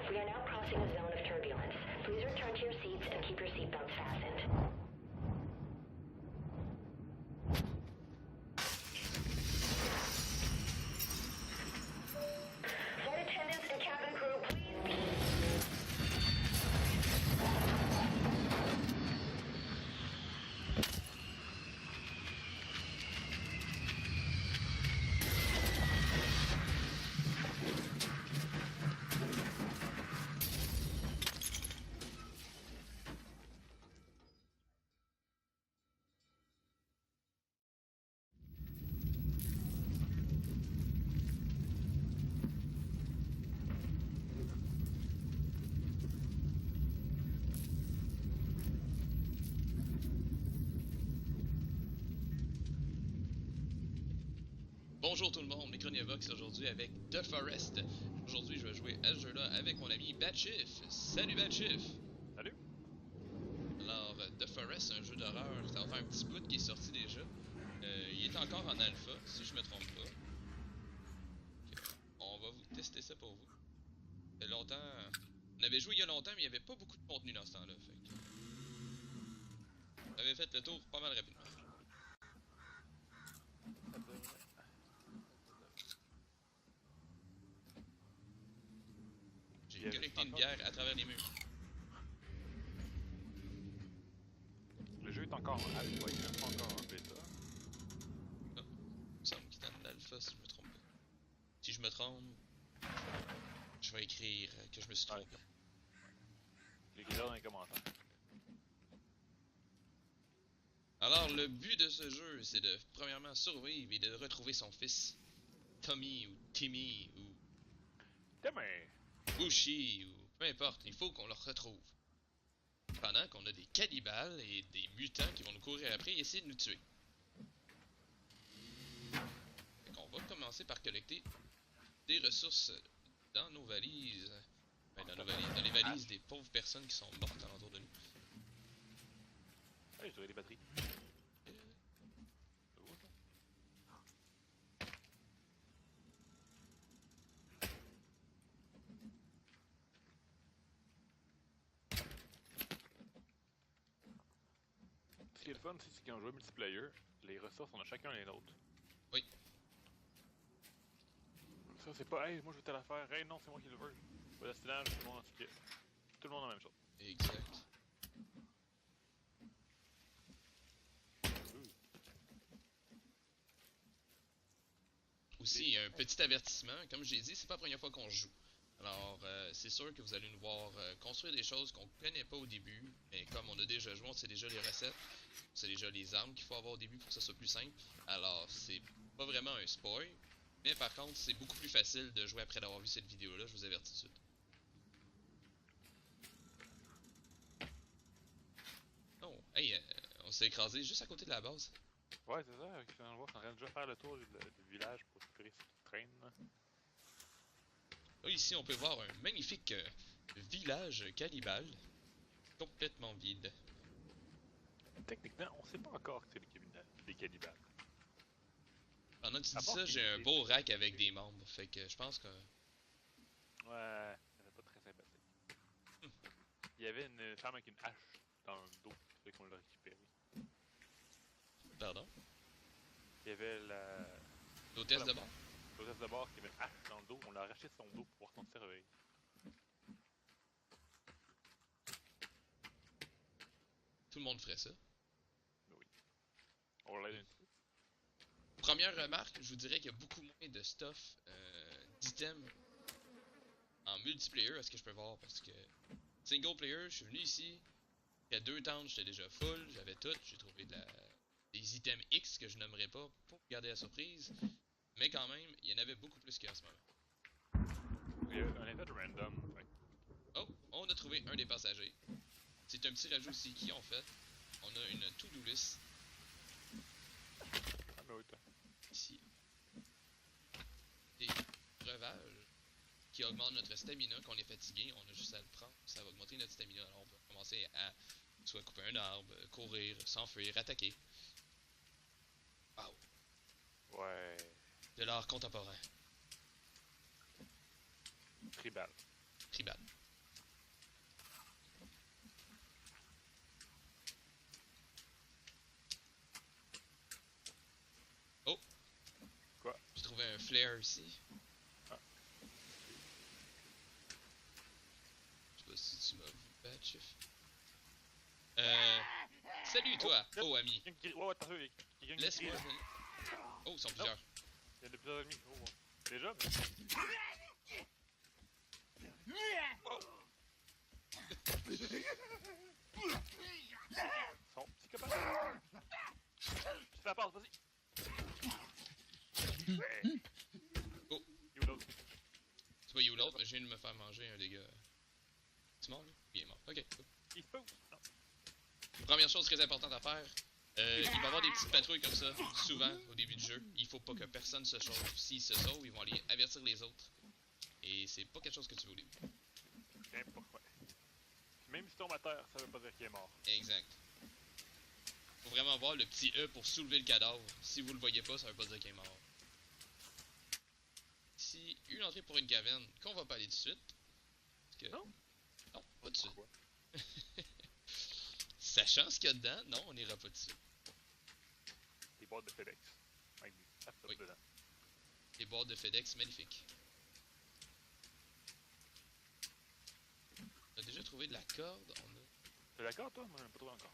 we are now crossing a zone of turbulence. Please return to your seats and keep your seatbelts fastened. Flight attendants and cabin crew, please. Bonjour tout le monde, Micronievox aujourd'hui avec The Forest. Aujourd'hui, je vais jouer à ce jeu-là avec mon ami Batchif. Salut Batchif! Salut! Alors, The Forest, c'est un jeu d'horreur, ça va faire un petit bout qui est sorti déjà. Il est encore en alpha, si je me trompe pas. Donc, on va vous tester ça pour vous. Ça fait longtemps... On avait joué il y a longtemps, mais il n'y avait pas beaucoup de contenu dans ce temps-là. Fait que... On avait fait le tour pas mal rapidement. J'ai collecté une bière à travers les murs. Le jeu est encore en alpha, il n'est pas encore en bêta. Non, il me semble qu'il est en alpha si je me trompe pas. Si je me trompe, je vais écrire que je me suis trompé. L'écrire dans les commentaires. Alors, le but de ce jeu, c'est de, premièrement, survivre et de retrouver son fils. Tommy, ou Timmy, ou Demain! Bushi, ou peu importe, il faut qu'on le retrouve. Pendant qu'on a des cannibales et des mutants qui vont nous courir après et essayer de nous tuer. Fait qu'on va commencer par collecter des ressources dans nos valises. Ben, dans les valises des pauvres personnes qui sont mortes alentour de nous. Hey, je dirais des batteries. Ce qui est le fun, c'est qu'en jeu multiplayer, les ressources, on a chacun les nôtres. Oui. Ça, c'est pas, hey, moi je veux telle affaire, hey, non, c'est moi qui le veux. Voilà, c'est là, tout le monde en ticket. Tout le monde a la même chose. Exact. Aussi, un petit avertissement, comme j'ai dit, c'est pas la première fois qu'on joue. Alors, c'est sûr que vous allez nous voir construire des choses qu'on connaît pas au début, mais comme on a déjà joué, on sait déjà les recettes, c'est déjà les armes qu'il faut avoir au début pour que ça soit plus simple. Alors, c'est pas vraiment un spoil, mais par contre, c'est beaucoup plus facile de jouer après d'avoir vu cette vidéo-là, je vous avertis tout de suite. Oh, hey, on s'est écrasé juste à côté de la base. Ouais, c'est ça, avec on voit qu'on est en train de déjà faire le tour du village pour récupérer ce qui traîne. Là, ici, on peut voir un magnifique village cannibale, complètement vide. Techniquement, on sait pas encore que c'est des cannibales. Pendant que tu dis ça, j'ai un beau rack avec des membres, fait que je pense que... Ouais, c'était pas très sympathique. Il y avait une femme avec une hache dans le dos, fait qu'on l'a récupérée. Pardon? Il y avait L'hôtesse de bord? l'hôtesse de bord qui avait une hache dans le dos, on l'a arraché de son dos pour pouvoir s'en servir. Tout le monde ferait ça. Oui. On l'aide un petit peu. Première remarque, je vous dirais qu'il y a beaucoup moins de stuff, d'items en multiplayer à ce que je peux voir, parce que single player, je suis venu ici, il y a 2 tentes, j'étais déjà full, j'avais tout, j'ai trouvé des items X que je nommerai pas pour garder la surprise, mais quand même, il y en avait beaucoup plus qu'en ce moment. Il y a un effet de random. Fait. Oh, on a trouvé un des passagers. C'est un petit rajout aussi qui ont fait. On a une to-do list. Ah, mais oui, toi. Ici. Des breuvages qui augmentent notre stamina. Quand on est fatigué, on a juste à le prendre. Ça va augmenter notre stamina. Alors on peut commencer à soit couper un arbre, courir, s'enfuir, attaquer. Wow. Ouais. De l'art contemporain. Tribal. tribal. Oh! Quoi? J'ai trouvé un flare ici. Ah. Je sais pas si tu m'as vu, Batchif. Salut toi, oh ami. Ouais, attends, il y a quelqu'un qui Laisse-moi. crie, là. Oh, ils sont plusieurs. Il y a de plusieurs ennemis. Oh, ouais. Déjà, mais. Oh! Son psychopathe. Je te fais la passe, vas-y. Ouais. Oh. Il est où l'autre? Tu vois, il est où l'autre? Je viens de me faire manger un dégât. Tu mort là? Il est mort. Ok, cool. Il se pose. Non. Première chose très importante à faire, il va y avoir des petites patrouilles comme ça, souvent au début du jeu. Il faut pas que personne se sauve. S'ils se sauvent, ils vont aller avertir les autres. Et c'est pas quelque chose que tu veux au début. N'importe quoi. Même si tu tombes à terre, ça veut pas dire qu'il est mort. Exact. Faut vraiment voir le petit E pour soulever le cadavre. Si vous le voyez pas, ça veut pas dire qu'il est mort. Ici, une entrée pour une caverne qu'on va pas aller tout de suite. Parce que... Non? Non, pas tout de suite. Pourquoi? Sachant ce qu'il y a dedans, non, on ira pas tout de suite. Des boîtes de FedEx. Avec des laptops Oui. dedans. Les boîtes de FedEx magnifiques. On a déjà trouvé de la corde, on a... T'es d'accord, toi? Moi, j'en ai pas trouvé encore.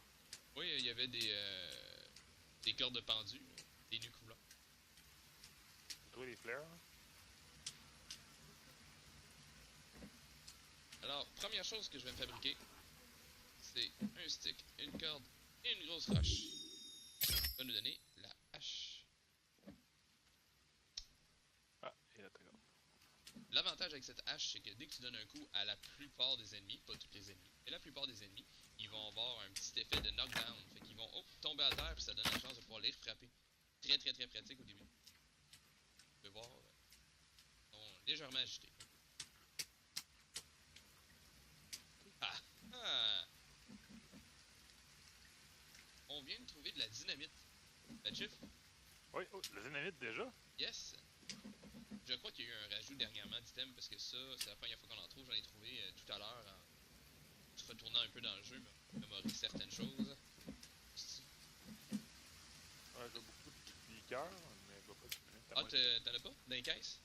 Oui, il y avait des cordes de pendu, là, des nœuds coulants. T'as trouvé des flares? Hein? Alors, première chose que je vais me fabriquer, c'est un stick, une corde et une grosse roche. Ça va nous donner la hache. Ah, et là, t'as gagné. L'avantage avec cette hache, c'est que dès que tu donnes un coup à la plupart des ennemis, pas tous les ennemis, mais la plupart des ennemis, ils vont avoir un petit effet de knockdown. Fait qu'ils vont tomber à terre, puis ça donne la chance de pouvoir les frapper. Très très très pratique au début. Tu peux voir, ils sont légèrement agités. Ah! Ah! On vient de trouver de la dynamite. La chiffre? Oui, oh, le dynamite déjà? Yes! Je crois qu'il y a eu un rajout dernièrement d'items parce que ça, c'est la première fois qu'on en trouve. J'en ai trouvé tout à l'heure en se retournant un peu dans le jeu, mémorer certaines choses. Ouais, j'ai beaucoup de liqueurs, mais je vois pas de dynamite. Ah, t'en as pas? Dans les caisses?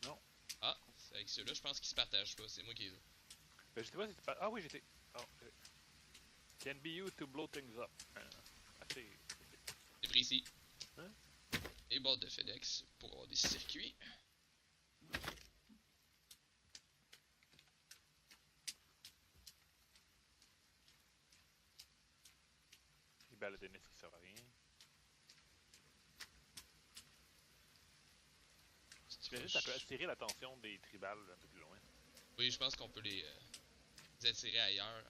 Non. Ah, c'est avec ceux-là, je pense qu'ils se partagent pas. C'est moi qui les ai. Ben, je sais pas si c'est pas. Ah oui, j'étais. Oh, can be used to blow things up. Assez. C'est précis. Hein? Les boîtes de FedEx pour avoir des circuits. Les baladonnistes qui servent à rien. J'imagine que ça peut attirer l'attention des tribales un peu plus loin. Oui, je pense qu'on peut les attirer ailleurs.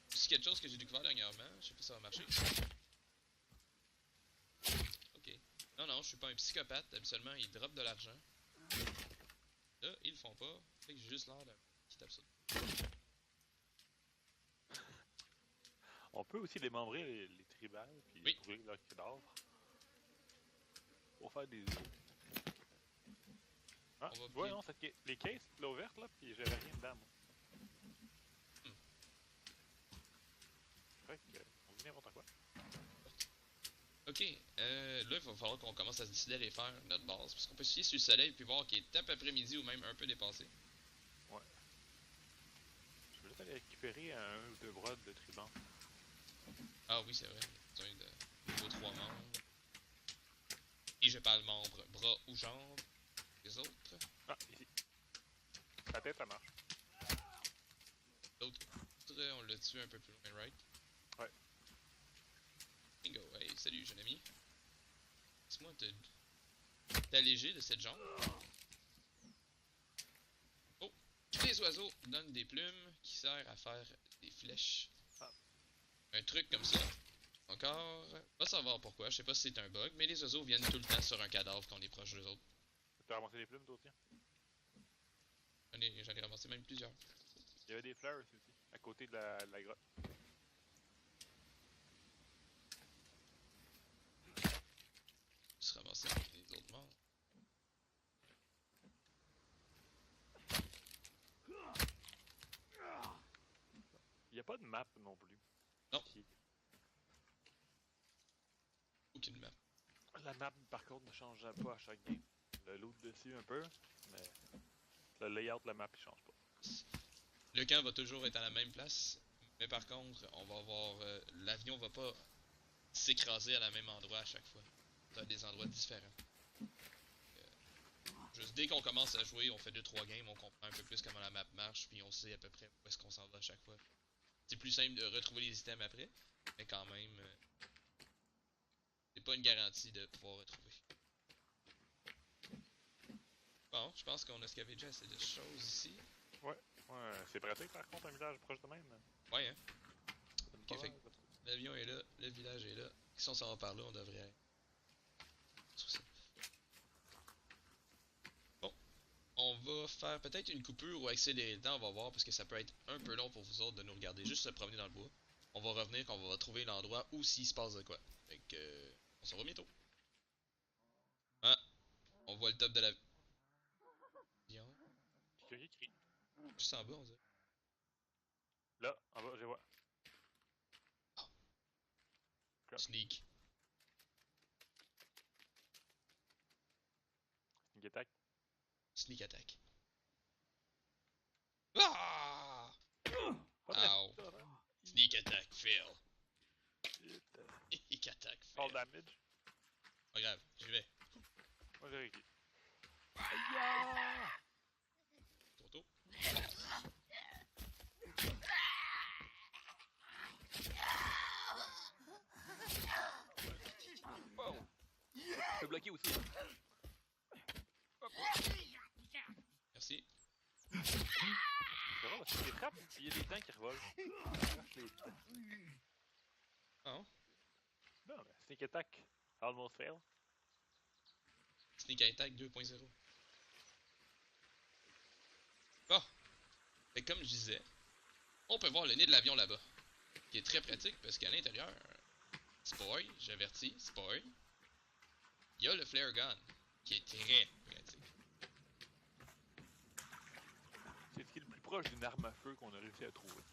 C'est quelque chose que j'ai découvert dernièrement. Je sais pas si ça va marcher. Ok. Non, je suis pas un psychopathe. Habituellement, ils dropent de l'argent. Là, ils le font pas. Fait que j'ai juste l'air d'un qui tape ça. On peut aussi démembrer les tribales puis Oui. brûler leurs cadavres. Pour faire des. Ah, On va tu vois, plier. non, les caisses là ouvertes là, puis j'avais rien dedans, moi. Fait que, on dit n'importe quoi. Ok, là, il va falloir qu'on commence à se décider à les faire, notre base. Parce qu'on peut se fier sur le soleil puis voir qu'il est tape après-midi ou même un peu dépassé. Ouais. Je vais juste aller récupérer un ou deux bras de tribans. Ah oui, c'est vrai. Besoin de vos 3 membres. Et je parle membres, bras ou jambes. Les autres. Ah, ici. La tête, ça marche. L'autre, on l'a tué un peu plus loin, right? Ouais. Bingo, hey, salut jeune ami. Laisse-moi t'alléger de cette jambe. Oh, les oiseaux donnent des plumes qui servent à faire des flèches. Ah. Un truc comme ça. Encore, va savoir pourquoi, je sais pas si c'est un bug, mais les oiseaux viennent tout le temps sur un cadavre quand on est proche d'eux autres. T'as ramassé des plumes, toi aussi? J'en ai ramassé même plusieurs. Il y avait des fleurs ici aussi, à côté de la grotte. Se ramasser les autres morts. pas de map non plus. Non. Qui- Aucune map. La map, par contre, ne change pas à chaque game. Le loot dessus un peu, mais le layout de la map, il change pas. Le camp va toujours être à la même place, mais par contre, on va avoir... l'avion va pas s'écraser à la même endroit à chaque fois. Ça va être des endroits différents. Juste dès qu'on commence à jouer, on fait 2-3 games, on comprend un peu plus comment la map marche, puis on sait à peu près où est-ce qu'on s'en va à chaque fois. C'est plus simple de retrouver les items après, mais quand même, c'est pas une garantie de pouvoir retrouver. Bon, je pense qu'on a scavengé assez de choses ici. Ouais, c'est pratique par contre un village proche de même. Ouais, hein. J'aime Ok, pas fait mal, que l'avion est là, le village est là. Si on s'en va par là, on devrait... sur ça. Bon, on va faire peut-être une coupure ou accélérer le temps, on va voir, parce que ça peut être un peu long pour vous autres de nous regarder, juste se promener dans le bois. On va revenir quand on va trouver l'endroit où s'il se passe de quoi. Fait que, on se revoit bientôt. Ah, on voit le top de l'avion. Quelqu'un qui crie. Juste en bas, on dirait. Là, en bas, je les vois. Crap. Sneak. Sneak attack. Sneak attack. Ah! Pas de Ow. ça, là. Sneak attack, fail. Shit. Sneak attack, Fall fail. damage. Pas grave, j'y vais. Moi, j'ai réussi. Aïe! Trop tôt. Wow! Je peux bloquer aussi. Merci. C'est drôle parce qu'il les frappe, puis il y a des dents qui revolent. Arrache les dents. Oh. Non, mais sneak attack. Almost fail. Sneak attack 2.0. Bon. Fait que comme je disais, on peut voir le nez de l'avion là-bas. Qui est très pratique parce qu'à l'intérieur, spoil, j'avertis, spoil, il y a le flare gun. Qui est très pratique. C'est ce qui est le plus proche d'une arme à feu qu'on a réussi à trouver.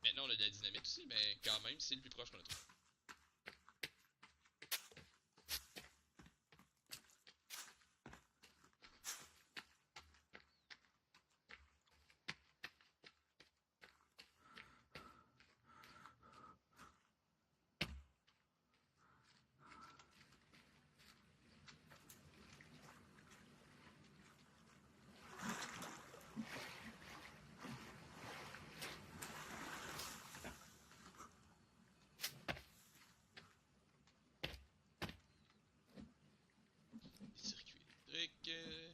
Maintenant on a de la dynamite aussi, mais quand même c'est le plus proche qu'on a trouvé. Des circuits électriques.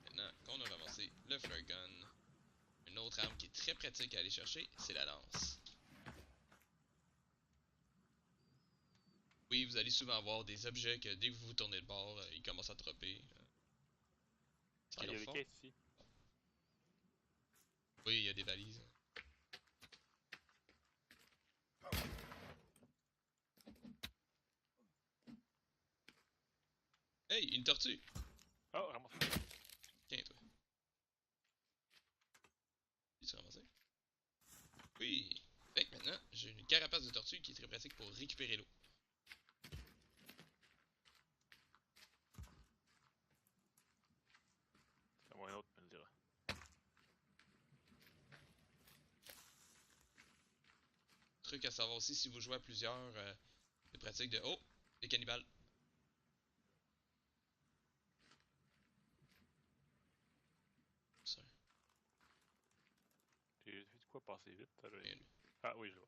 Maintenant qu'on a ramassé le flare gun, une autre arme qui est très pratique à aller chercher, c'est la lance. Oui, vous allez souvent avoir des objets que dès que vous vous tournez de bord, ils commencent à dropper. Ce Ah, qu'ils il y a leur des font. caisses ici. Oui, il y a des valises. Hey, une tortue! Oh, ramasse. Tiens, toi. Tu ramassé? Oui! Fait que maintenant, j'ai une carapace de tortue qui est très pratique pour récupérer l'eau. C'est moi un autre, me le dira. Truc à savoir aussi, si vous jouez à plusieurs, c'est pratique de... Oh! Les cannibales! Ça, J'ai vu de quoi passer vite. Ça, rien de- Ah oui, je vois.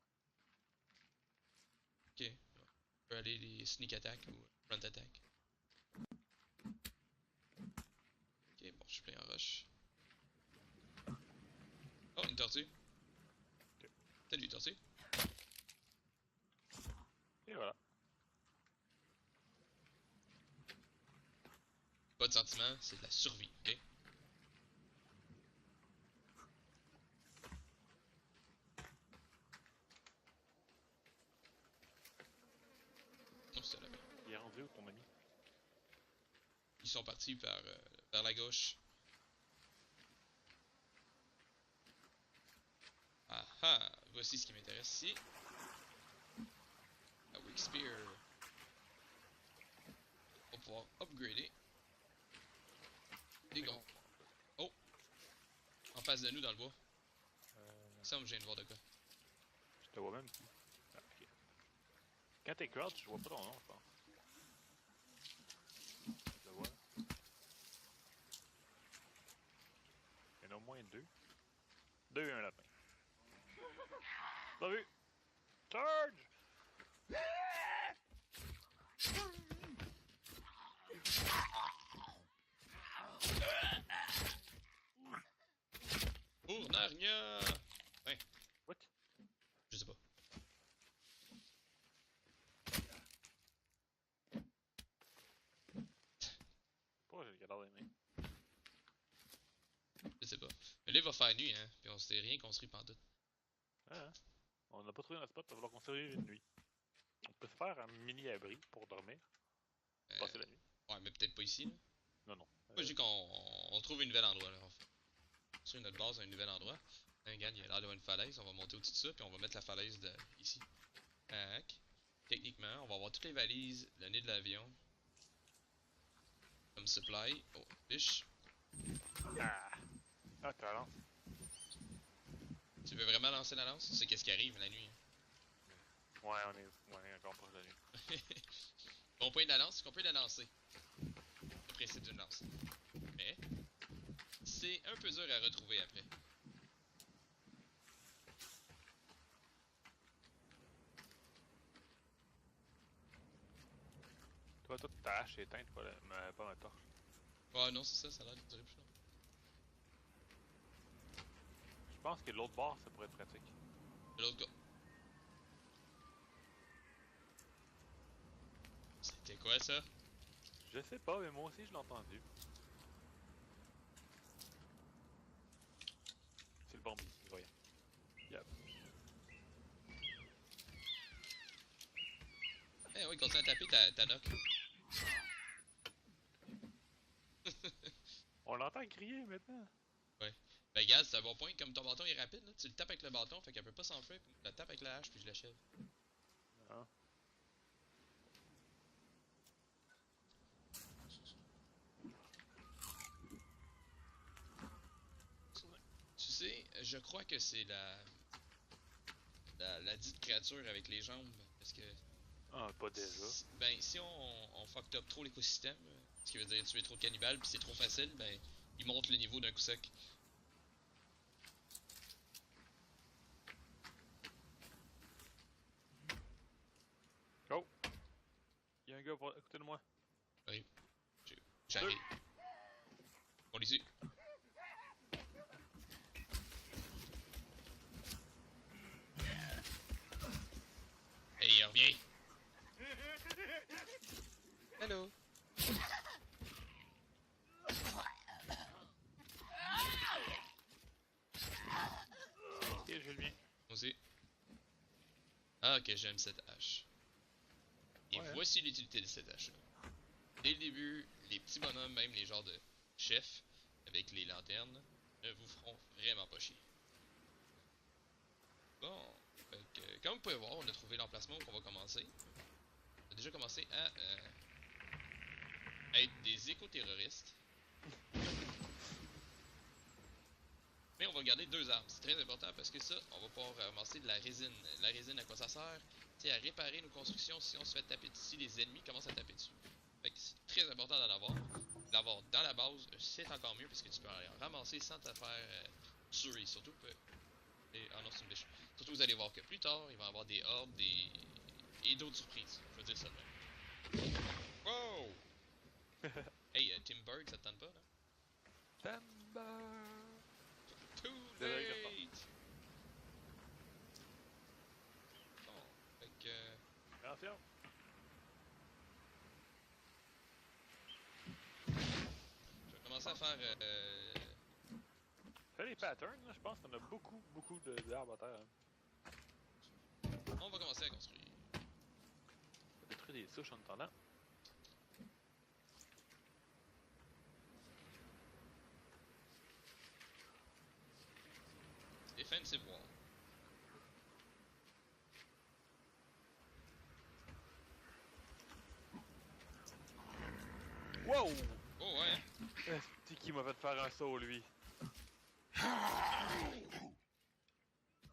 Ok. On peut aller les sneak attack ou front attack. Ok, bon, je suis plein en rush. Oh, une tortue! Ok. Salut, tortue! Et voilà. Pas de sentiment, c'est de la survie, ok? sont partis vers la gauche. Ah ah! Voici ce qui m'intéresse ici. La Weak Spear. On va pouvoir upgrader. Et go. Oh! En face de nous dans le bois. Ça, je viens de voir de quoi. Je te vois même plus. Ah, ok. Quand t'es crouch, je vois pas ton nom, je pense. Je le vois. Il y en a au moins deux. Deux et un lapin. T'as vu? Charge! Oh, Narnia! Ouais, What? je sais pas. Pourquoi j'ai le cadavre des mains? Je sais pas. Mais là, il va faire nuit, hein. Puis on s'est rien construit pantoute. Ah, on n'a pas trouvé un spot, il va falloir construire une nuit. On peut se faire un mini-abri pour dormir. Passer la nuit. Ouais, mais peut-être pas ici, là. Non, non. Moi, je dis qu'on trouve un nouvel endroit, là. On fait construire notre base à un nouvel endroit. Hein, regarde, il y a l'air d'avoir une falaise. On va monter au-dessus de ça, puis on va mettre la falaise de ici. Tac. Techniquement, on va avoir toutes les valises, le nez de l'avion. Comme supply. Oh, fish. Ah! Ah, t'as lance. Tu veux vraiment lancer la lance? Tu sais qu'est-ce qui arrive la nuit. Ouais, on est encore proche de la nuit. Bon point de la lance, c'est qu'on peut la lancer. Le principe d'une lance. Mais, c'est un peu dur à retrouver après. Toi, toute ta hache est éteinte, pas ma torche. Ah non, c'est ça, ça a l'air de durer plus long. Je pense que l'autre bord, ça pourrait être pratique. De l'autre gars. C'était quoi ça? Je sais pas, mais moi aussi je l'ai entendu. C'est le bombi, voyons. Yep. Eh oui, continue à taper ta knock. On l'entend crier maintenant. Ouais. Ben regarde, c'est un bon point. Comme ton bâton est rapide, là, tu le tapes avec le bâton, fait qu'elle peut pas s'enfuir, puis je la tape avec la hache, puis je l'achève. Ah. Tu sais, je crois que c'est la dite créature avec les jambes, parce que... Ah, pas déjà. Ben, si on fucked up trop l'écosystème, ce qui veut dire tuer trop de cannibales, puis c'est trop facile, ben, il monte le niveau d'un coup sec. Oh! Y'a un gars à côté de moi. Oui, j'arrive. On les tue. Hey, reviens! Hello! Ok, je vais le bien. Moi aussi. Ah, que j'aime cette hache. Et Ouais. voici l'utilité de cette hache. Dès le début, les petits bonhommes, même les genres de chefs, avec les lanternes, ne vous feront vraiment pas chier. Bon, fait que, comme vous pouvez voir, on a trouvé l'emplacement où on va commencer. On a déjà commencé à être des éco-terroristes. Mais on va garder deux armes, c'est très important parce que ça, on va pouvoir ramasser de la résine. La résine, à quoi ça sert? C'est à réparer nos constructions si on se fait taper dessus, si les ennemis commencent à taper dessus. Fait que c'est très important d'en avoir. D'avoir dans la base, c'est encore mieux parce que tu peux aller en ramasser sans te faire tuer. Surtout que... Ah non, c'est une biche. Surtout vous allez voir que plus tard, il va y avoir des orbes, et d'autres surprises. Je veux dire ça de même. Wow! Hey, Timberg, ça te tente pas, là? Timber! Too Désolé, late! Bon, fait que... Attention! je vais commencer à faire... Fais les patterns, là, je pense qu'on a beaucoup d'arbres à terre. Hein. on va commencer à construire. On va détruire des souches en attendant. defensive wall. Wow! Oh ouais, hein? C'est qui m'a fait faire un saut, lui?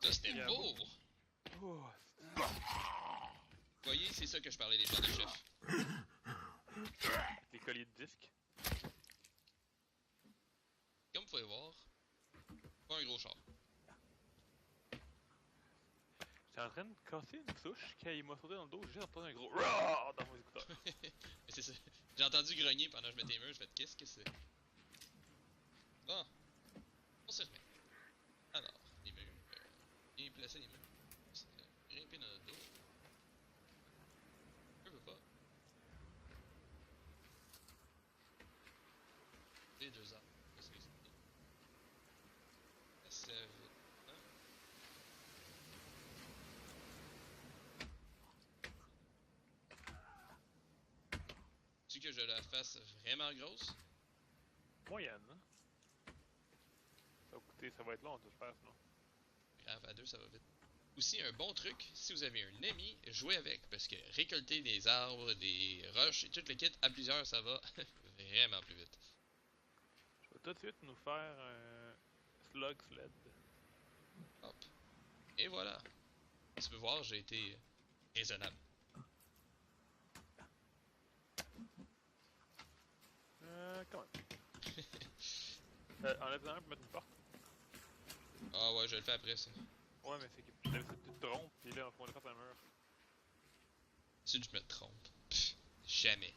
Ça c'était Yeah. beau! Oh, Vous voyez, c'est ça que je parlais des plans de chef. les colliers de disques. Comme vous pouvez voir, pas un gros char. J'étais en train de casser une souche quand il m'a sauté dans le dos, j'ai juste entendu un gros RAAAH dans mon écouteur. Mais c'est ça. J'ai entendu grogner pendant que je mettais les murs, je fais qu'est-ce que c'est? Bon, on se remet. Alors, les murs. Bien placer les murs. Grimper dans notre dos. Je veux pas. Les deux arbres. Parce que c'est bien. La sève. Hein? Tu que je la fasse vraiment grosse? Moyenne, hein? Ça va être long de le faire, sinon. Grave, à deux, ça va vite. Aussi, un bon truc, si vous avez un ami, jouez avec, parce que récolter des arbres, des roches et tout le kit à plusieurs, ça va vraiment plus vite. Je vais tout de suite nous faire un slug sled. Hop. Et voilà. Tu peux voir, j'ai été raisonnable. Quand même. En attendant, pour mettre une porte. Ah ouais, je le fais après ça. Ouais, mais c'est que d'habitude tu te trompes, pis là, on le fait un mur. Si je me trompe. Pff, jamais.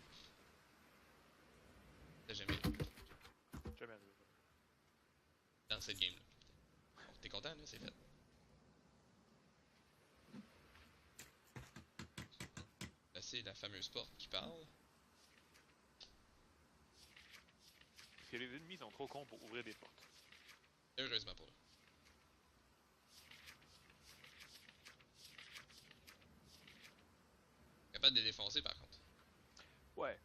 Ça jamais arrivé Jamais arrivé. dans cette game-là. Bon, t'es content, là? C'est fait. Là, c'est la fameuse porte qui parle. Parce que les ennemis sont trop cons pour ouvrir des portes. Heureusement pour eux. Capable de les défoncer, par contre. Ouais.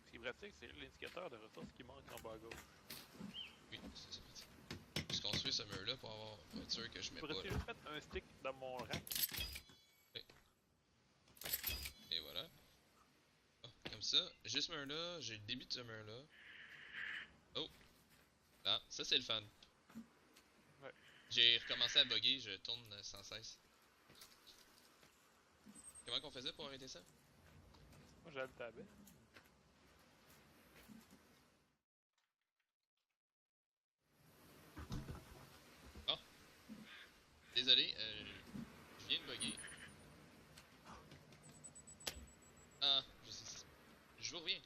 Ce qui est pratique, c'est l'indicateur de ressources qui manque en bas à gauche. Oui, c'est pratique. Je construis ce mur-là pour être sûr que je mets pas Pourrais-tu là. juste mettre un stick dans mon rack? Et voilà. Ah, comme ça, j'ai ce mur-là, j'ai le début de ce mur-là. Oh! Ah, ça c'est le fun. Ouais. J'ai recommencé à bugger, je tourne sans cesse. Comment qu'on faisait pour arrêter ça? Moi, j'ai le tabet. Bon. Désolé, je viens de bugger. Ah, je sais. Je vous reviens.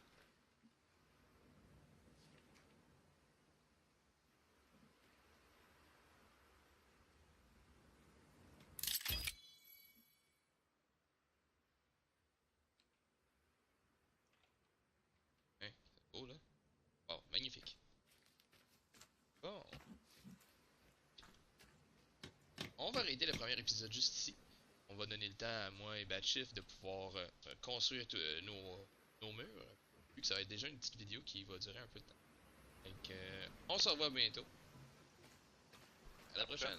Hein, c'est beau là. Wow, magnifique. Bon. On va arrêter le premier épisode juste ici. On va donner le temps à moi et Batchief de pouvoir construire nos murs. Vu que ça va être déjà une petite vidéo qui va durer un peu de temps. Donc, on se revoit bientôt. À la prochaine.